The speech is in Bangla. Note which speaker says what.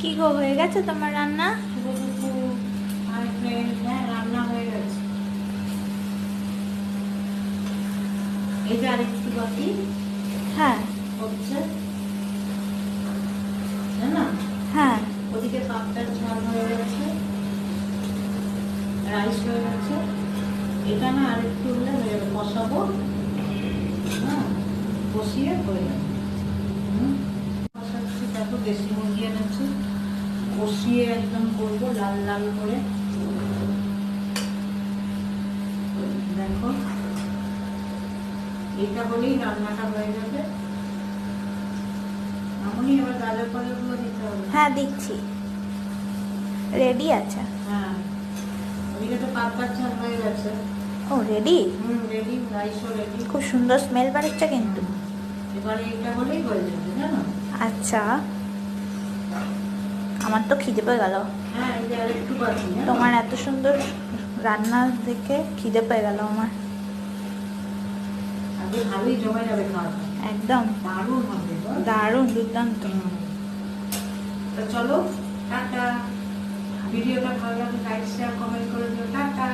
Speaker 1: কি গো, হয়ে গেছে তোমার রান্না?
Speaker 2: হ্যাঁ, রান্না হয়ে গেছে। এই যে আরেকটু বাকি
Speaker 1: হ্যাঁ
Speaker 2: হচ্ছে, তাই না?
Speaker 1: হ্যাঁ।
Speaker 2: ওদিকে পাপটার ঝাল হয়ে গেছে, রাইস হয়ে গেছে। এটা না আরেকটু হলে হয়ে যাবে, কষাবো। হ্যাঁ, কষিয়ে হয়ে যাবে। কষাচ্ছি, দেখো দেশি মুরগি এনেছি, কষিয়ে একদম করবো লাল লাল করে। দেখো, এটা হলেই রান্নাটা হয়ে যাবে। এমনই এবার গাজর পাজরগুলো দিতে হবে।
Speaker 1: হ্যাঁ দিচ্ছি, রেডি আছে।
Speaker 2: হ্যাঁ, ওদিকে তো পাতার ঝাল হয়ে গেছে।
Speaker 1: ও রেডি?
Speaker 2: রেডি, রাইসও রেডি।
Speaker 1: খুব সুন্দর স্মেল বাড়ছে কিন্তু।
Speaker 2: এবারে এটা হলেই হয়ে যাবে, জানো?
Speaker 1: আচ্ছা, আমার তো খিদে পেয়ে গেল।
Speaker 2: হ্যাঁ, এই যে আরেকটু বাকি।
Speaker 1: তোমার এত সুন্দর রান্না দেখে খিদে পেয়ে গেল আমার।
Speaker 2: আগে ভালোই জমে যাবে খাওয়াটা,
Speaker 1: একদম
Speaker 2: দারুণ হবে।
Speaker 1: দারুণ, দুর্দান্ত।
Speaker 2: তো চলো, টাটা। ভিডিওটা ভালো লাগলে লাইক শেয়ার কমেন্ট করে দিও। টাটা।